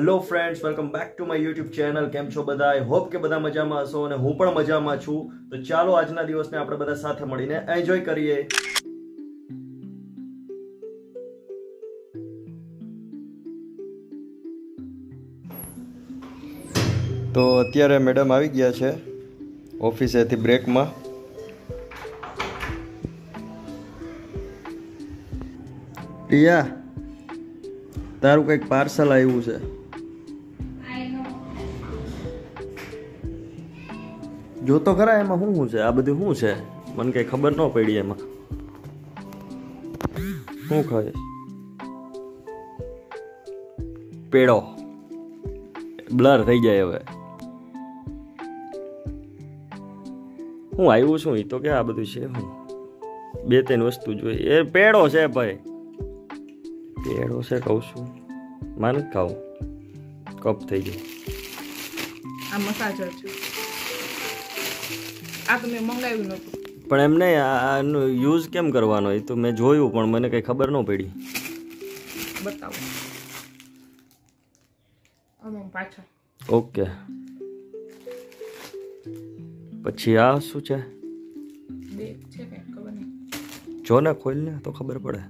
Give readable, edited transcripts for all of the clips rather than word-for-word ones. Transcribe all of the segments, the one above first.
Hello friends, welcome back to my YouTube channel. કેમ છો બધા? આઈ હોપ કે બધા મજામાં હશો અને હું પણ મજામાં છું. તો ચાલો આજના દિવસને આપણે બધા સાથે મળીને એન્જોય કરીએ. તો અત્યારે મેડમ આવી ગયા છે ઓફિસેથી બ્રેકમાં. પ્રિયા, તારું કંઈક પાર્સલ આવ્યું છે. જો તો ખરા એમાં શું છે? આ બધું શું છે? મને કઈ ખબર ન પડી. એમાં શું ખાય? પેડો બ્લર થઈ જાય હવે. હું આવ્યું છું એ તો કે આ બધું છે. હું બે ત્રણ વસ્તુ જોઈ. એ પેડો છે ભાઈ, પેડો છે કહું છું. માન ખાવું કપ થઈ ગઈ. આ મસાજર છે. આ તો મેં મંગાવ્યું નહોતું. પણ એમ નહીં, આનો યુઝ કેમ કરવાનો એ તો મેં જોયું પણ મને કઈ ખબર ન પડી. બતાવો આમ પાછળ. ઓકે, પછી આ શું છે? બે છે કે ખબર નહીં. જો ને ખોલ ને તો ખબર પડે.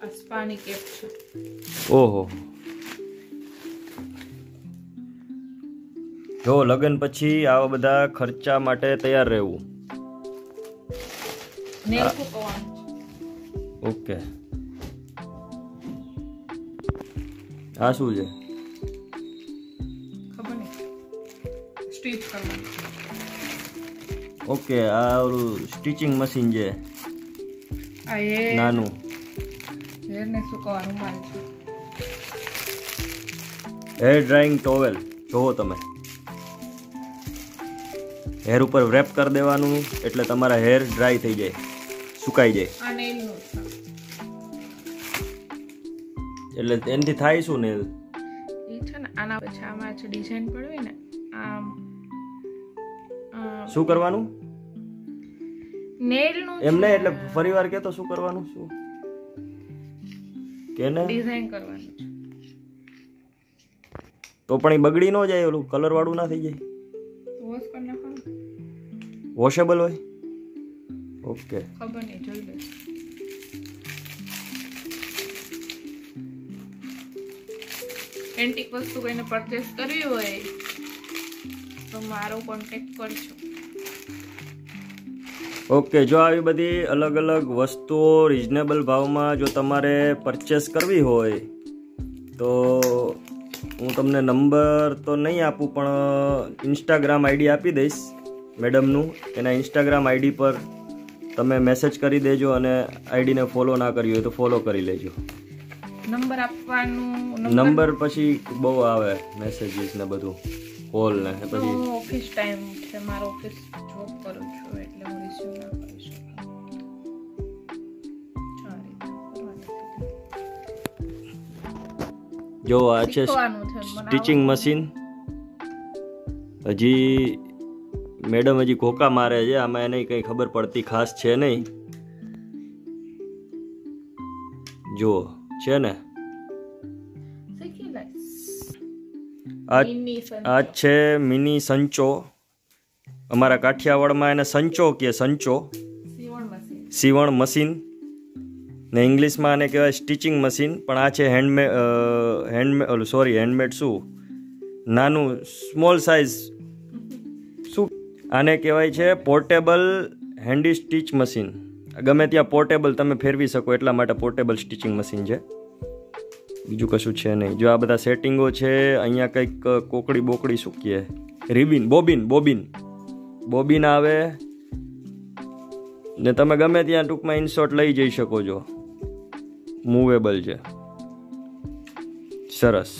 આ સ્પાની કેપ છે. ઓહો, જો લગ્ન પછી આવા બધા ખર્ચા માટે તૈયાર રહેવું. નેલ કપાવાનું છે. ઓકે, આ શું છે? ખબર નહીં. સ્ટીચ કરવાનું. ઓકે, આ ઓલું સ્ટિચિંગ મશીન છે આ એ નાનું. હેરને સુકવવાનું માલ છે. Hair drying towel. જોવો તમે, હેર ઉપર રેપ કરી દેવાનું એટલે તમારા હેર ડ્રાય થઈ જાય, સુકાઈ જાય. આ નેલનું છે. એટલે એનાથી થાય શું નેલ? એ છે ને આના પછી આમાં છે ડિઝાઇન પડવી ને આમ શું કરવાનું? નેલનું એમ નહીં, એટલે ફરીવાર કે તો શું કરવાનું? શું કે ને ડિઝાઇન કરવાનું છે. તો પણ એ બગડી ન જાય? ઓલું કલર વાળું ના થઈ જાય? વોશ કરી નાખવાનું. વોશેબલ હોય? ઓકે, ખબર નહીં, જોઈ લઈશ. એન્ટિક વસ્તુ કોઈને પરચેસ કરવી હોય તો મારો કોન્ટેક્ટ કરજો. ઓકે. જો આવી બધી અલગ અલગ વસ્તુઓ રિઝનેબલ ભાવમાં જો તમારે પરચેસ કરવી હોય તો હું તમને નંબર તો નહીં આપું પણ ઇન્સ્ટાગ્રામ આઈડી આપી દઈશ મેડમનું. એના ઇન્સ્ટાગ્રામ આઈડી પર તમે મેસેજ કરી દેજો અને આઈડીને ફોલો ના કરી હોય તો ફોલો કરી લેજો. નંબર આપવાનું. નંબર પછી બહુ આવે મેસેજીસ ને બધું, કોલ ને પછી. ઓફિસ ટાઈમ છે મારો, ઓફિસ જોબ કરું છું એટલે હું રિસીવ ના કરી શકું. જો આ છે સ્ટિચિંગ મશીન. હજી મેડમ હજી ઘોકા મારે છે. આમાં એને કંઈ ખબર પડતી ખાસ છે નહીં. જો છે ને આ છે મિની સંચો. અમારા કાઠિયાવાડમાં એને સંચો કહે, સંચો સીવણ મશીન ને ઇંગ્લિશમાં આને કહેવાય સ્ટિચિંગ મશીન. પણ આ છે હેન્ડમેડ શું નાનું સ્મોલ સાઇઝ શું આને કહેવાય છે પોર્ટેબલ હેન્ડી સ્ટીચ મશીન. ગમે ત્યાં પોર્ટેબલ તમે ફેરવી શકો એટલા માટે પોર્ટેબલ સ્ટિચિંગ મશીન છે, બીજું કશું છે નહીં. જો આ બધા સેટિંગો છે. અહીંયા કંઈક કોકડી બોકડી શું કહે, રિબિન, બોબિન આવે ને તમે ગમે ત્યાં ટૂંકમાં ઇનશોટ લઈ જઈ શકો છો. મૂવેબલ છે, સરસ.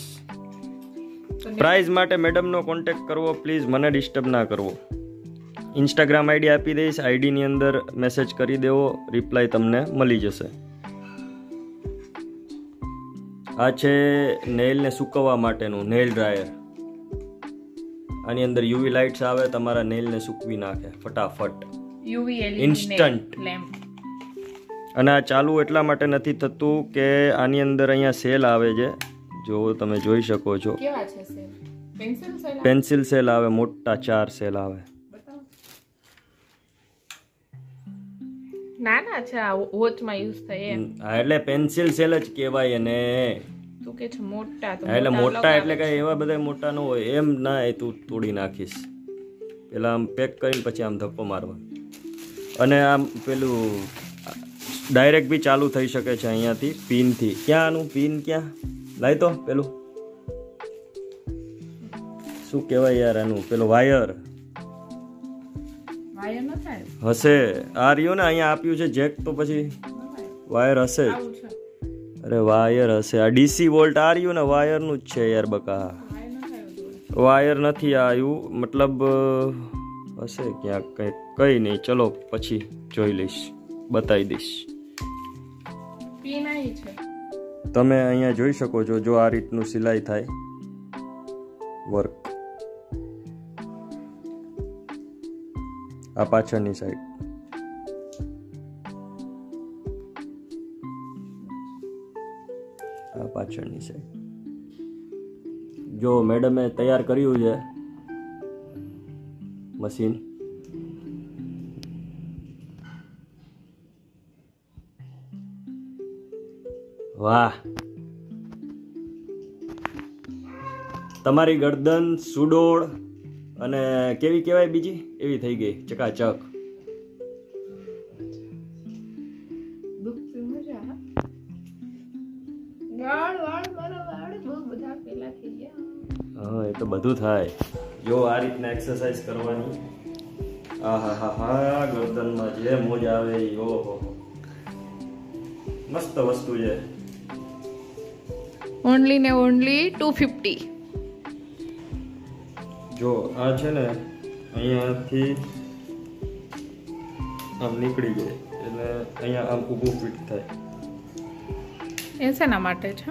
પ્રાઇઝ માટે મેડમનો કોન્ટેક્ટ કરવો પ્લીઝ, મને ડિસ્ટર્બ ના કરવો. ઇન્સ્ટાગ્રામ આઈડી આપી દઈશ, આઈડીની અંદર મેસેજ કરી દેવો, રિપ્લાય તમને મળી જશે. આ છે નેઇલને સૂકવવા માટેનું નેઇલ ડ્રાયર. આની અંદર યુવી લાઇટ્સ આવે, તમારા નેઇલને સૂકવી નાખે ફટાફટ, યુવી ઇન્સ્ટન્ટ. અને આ ચાલુ એટલા માટે નથી થતું કે આની અંદર અહીંયા સેલ આવે છે, જો તમે જોઈ શકો છો. કેવા છે cell? Pencil cell? Pencil cell આવે, મોટા 4 સેલ આવે. નાના છે, આ વોચમાં યુઝ થાય એમ. હા, એટલે પેન્સિલ સેલ જ કહેવાય એને. તું કે છે મોટા, તો એટલે મોટા એટલે કઈ એવા બધા મોટા ન હોય એમ ના, એ તું તોડી નાખીશ. પેલા આમ પેક કરીને પછી આમ ધક્કો મારવાનો. અને આમ પેલું ડાયરેક્ટ બી ચાલુ થઈ શકે છે અહીંયાથી પિનથી. ક્યાં આનું પિન ક્યાં? લાય તો પેલું શું કહેવાય યાર આનું, પેલું વાયર હશે. આ રહ્યું ને અહીંયા આપ્યું છે જેક, તો પછી વાયર હશે જ. અરે વાયર હશે. આ ડીસી વોલ્ટ આ રહ્યું ને, વાયરનું જ છે યાર બકા. વાયર નથી આવ્યું, મતલબ હશે ક્યાંક કંઈક. કંઈ નહીં, ચલો પછી જોઈ લઈશ, બતાવી દઈશ. તમે અહીંયા જોઈ શકો છો, જો આ રીતનું સિલાઈ થાય વર્ક. આ પાછળની સાઈડ. આ પાછળની સાઈડ. જો મેડમે તૈયાર કર્યું છે મશીન. વાહ, તમારી ગરદન સુડોળ અને કેવી કહેવાય બીજી એવી થઈ ગઈ ચકાચક. હા, એ તો બધું થાય. જો આ રીતના એક્સરસાઇઝ કરવાની. આહાહા, ગરદનમાં જે મોજ આવે. ઓહો, મસ્ત વસ્તુ છે. ઓનલી ને ઓનલી 250. જો આ છે ને અહીંયાથી આમ નીકળી જાય એટલે અહીંયા આમ ઊભું ફિટ થાય. એ શેના માટે છે?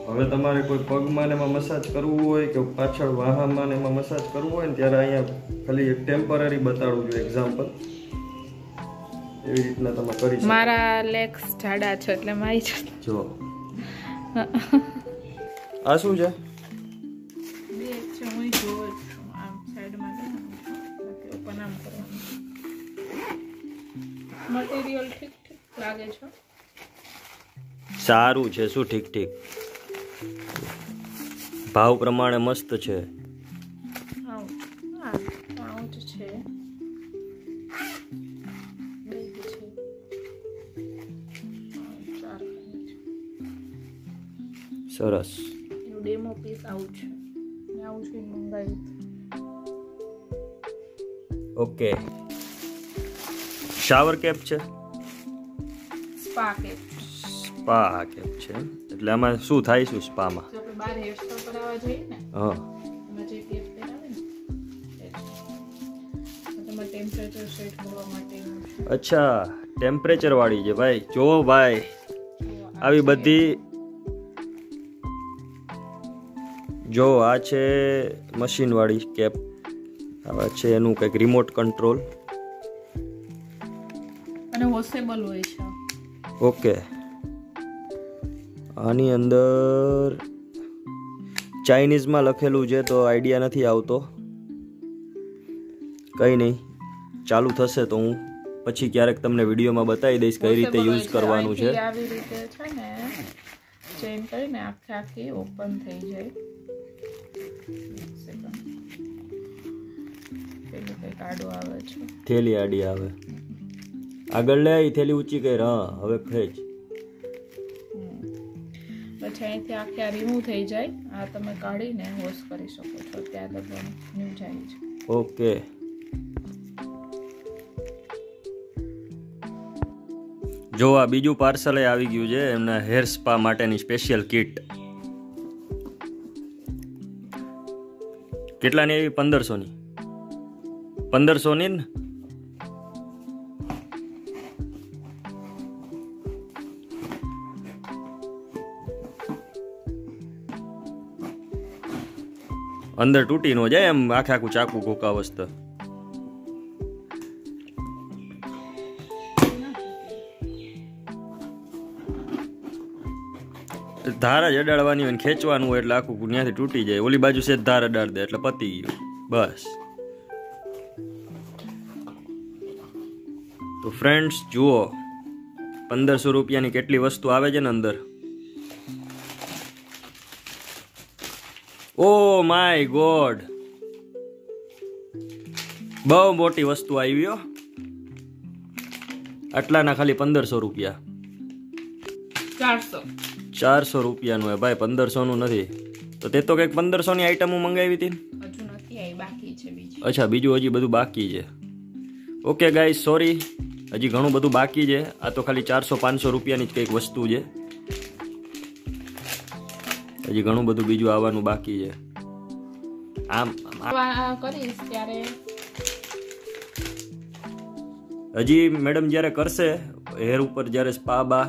હવે તમારે કોઈ પગમાં ને એમાં મસાજ કરવું હોય કે પાછળ વાહામાં ને એમાં મસાજ કરવું હોય ને ત્યારે અહીંયા ખાલી એક ટેમ્પરરી બતાડું છું એક્ઝામ્પલ. એવી રીતના તમે કરી શકો. મારા લેગ્સ જાડા છે એટલે મારી છે. જો આ શું છે? મટીરિયલ ઠીક ઠીક લાગે છે. સારું છે. શું ઠીક ઠીક? ભાવ પ્રમાણે મસ્ત છે. સરસ. ડેમો પીસ આવું છે. મંગાવ્યું. ઓકે. શાવર કેપ છે? Spa cap. સ્પા કેપ છે. એટલે આમાં શું થાય? શું સ્પામાં? આપણે બહાર હેર સ્પા કરાવવા જઈએ ને, હા, એમાં જે કેપ પહેરાવે ને, તમારે ટેમ્પરેચર સેટ કરવા માટે. અચ્છા, ટેમ્પરેચર વાળી છે ભાઈ. જો ભાઈ, આવી બધી. જો આ છે મશીન વાળી કેપ. આ છે એનું કંઈક રિમોટ કંટ્રોલ. અને વોશેબલ હોય છે. ઓકે. આની અંદર ચાઇનીઝમાં લખેલું છે તો આઈડિયા નથી આવતો. કંઈ નહીં, ચાલુ થશે તો હું પછી ક્યારેક તમને વિડીયોમાં બતાવી દઈશ કઈ રીતે યુઝ કરવાનું છે. આવી રીતે છે ને ચેન કરીને આખી ઓપન થઈ જાય. થેલી આડી આવે. આગળ લે, થેલી ઊંચી કરી. હા, હવે ખેંચ. પછી અહીંથી આખી રિમૂવ થઈ જાય. આ તમે કાઢીને વોશ કરી શકો છો. ત્યાં લગન ન્યુ જાય છે. ઓકે. જો આ બીજું પાર્સલ આવી ગયું છે એમના હેર સ્પા માટેની સ્પેશિયલ કિટ. કેટલાની એવી? 1500ની. 1500ની ને? અંદર તૂટી ન જાય એમ આખું ચાકુ ઘોકા વસ્તુ. ધાર જ અડાડવાની હોય ને ખેંચવાનું હોય એટલે આખું ત્યાંથી તૂટી જાય. ઓલી બાજુ છે ધાર અડાડ દે એટલે પતી ગયું બસ. તો ફ્રેન્ડ્સ જુઓ 1500 રૂપિયાની કેટલી વસ્તુ આવે છે ને અંદર. ઓ માય ગોડ, બહુ મોટી વસ્તુ આવી. આટલાના ખાલી 1500 રૂપિયા. 400 રૂપિયાનું હે ભાઈ, 1500 નું નથી. તો તે તો કંઈક 1500 ની આઈટમો મંગાવી હતી. હજુ નથી આવી, બાકી છે બીજું. અચ્છા, બીજું હજી બધું બાકી છે. ઓકે ગાઈસ, સોરી, હજી ઘણું બધું બાકી છે. આ તો ખાલી 400-500 રૂપિયાની જ કંઈક વસ્તુ છે. હજી ઘણું બધું બીજું આવવાનું બાકી છે. આમ કરીશ ત્યારે હજી મેડમ જ્યારે કરશે હેર ઉપર જ્યારે સ્પા બા,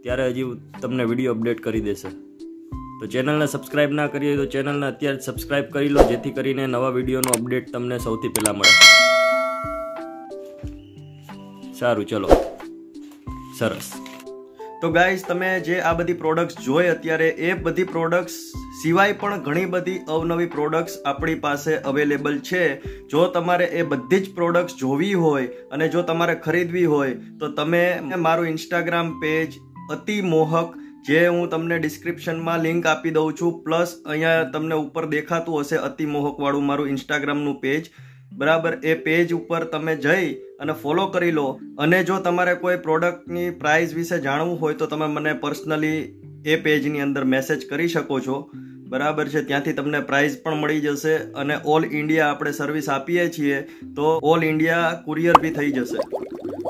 ત્યારે હજી તમને વિડીયો અપડેટ કરી દેશે. તો ચેનલને સબસ્ક્રાઇબ ના કરી હોય તો ચેનલને અત્યારે સબસ્ક્રાઇબ કરી લો, જેથી કરીને નવા વિડીયોનો અપડેટ તમને સૌથી પહેલા મળે. સારું, ચલો, સરસ. તો ગાઈઝ, તમે જે આ બધી પ્રોડક્ટ્સ જોઈ અત્યારે, એ બધી પ્રોડક્ટ્સ સિવાય પણ ઘણી બધી અવનવી પ્રોડક્ટ્સ આપણી પાસે અવેલેબલ છે. જો તમારે એ બધી જ પ્રોડક્ટ્સ જોવી હોય અને જો તમારે ખરીદવી હોય તો તમે મારું ઇન્સ્ટાગ્રામ પેજ અતિ મોહક, જે હું તમને ડિસ્ક્રિપ્શનમાં લિંક આપી દઉં છું, પ્લસ અહીંયા તમને ઉપર દેખાતું હશે અતિ મોહક વાળું મારું ઇન્સ્ટાગ્રામનું પેજ, બરાબર. એ પેજ ઉપર તમે જઈ અને ફોલો કરી લો. અને જો તમારે કોઈ પ્રોડક્ટની પ્રાઇસ વિશે જાણવું હોય તો તમે મને પર્સનલી એ પેજની અંદર મેસેજ કરી શકો છો, બરાબર છે. ત્યાંથી તમને પ્રાઇસ પણ મળી જશે અને ઓલ ઇન્ડિયા આપણે સર્વિસ આપીએ છીએ, તો ઓલ ઇન્ડિયા કુરિયર બી થઈ જશે.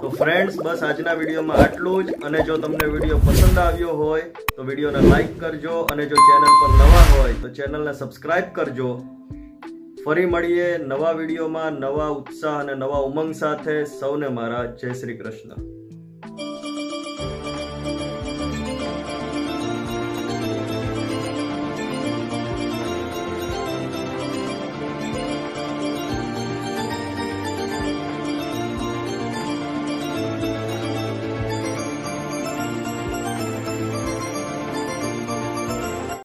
તો ફ્રેન્ડ્સ, બસ આજના વિડીયોમાં આટલું જ. અને જો તમને વિડીયો પસંદ આવ્યો હોય તો વિડીયોને લાઈક કરજો, અને જો ચેનલ પર નવા હોય તો ચેનલને સબસ્ક્રાઇબ કરજો. ફરી મળીએ નવા વિડીયોમાં નવા ઉત્સાહ અને નવા ઉમંગ સાથે. સૌને મારા જય શ્રી કૃષ્ણ.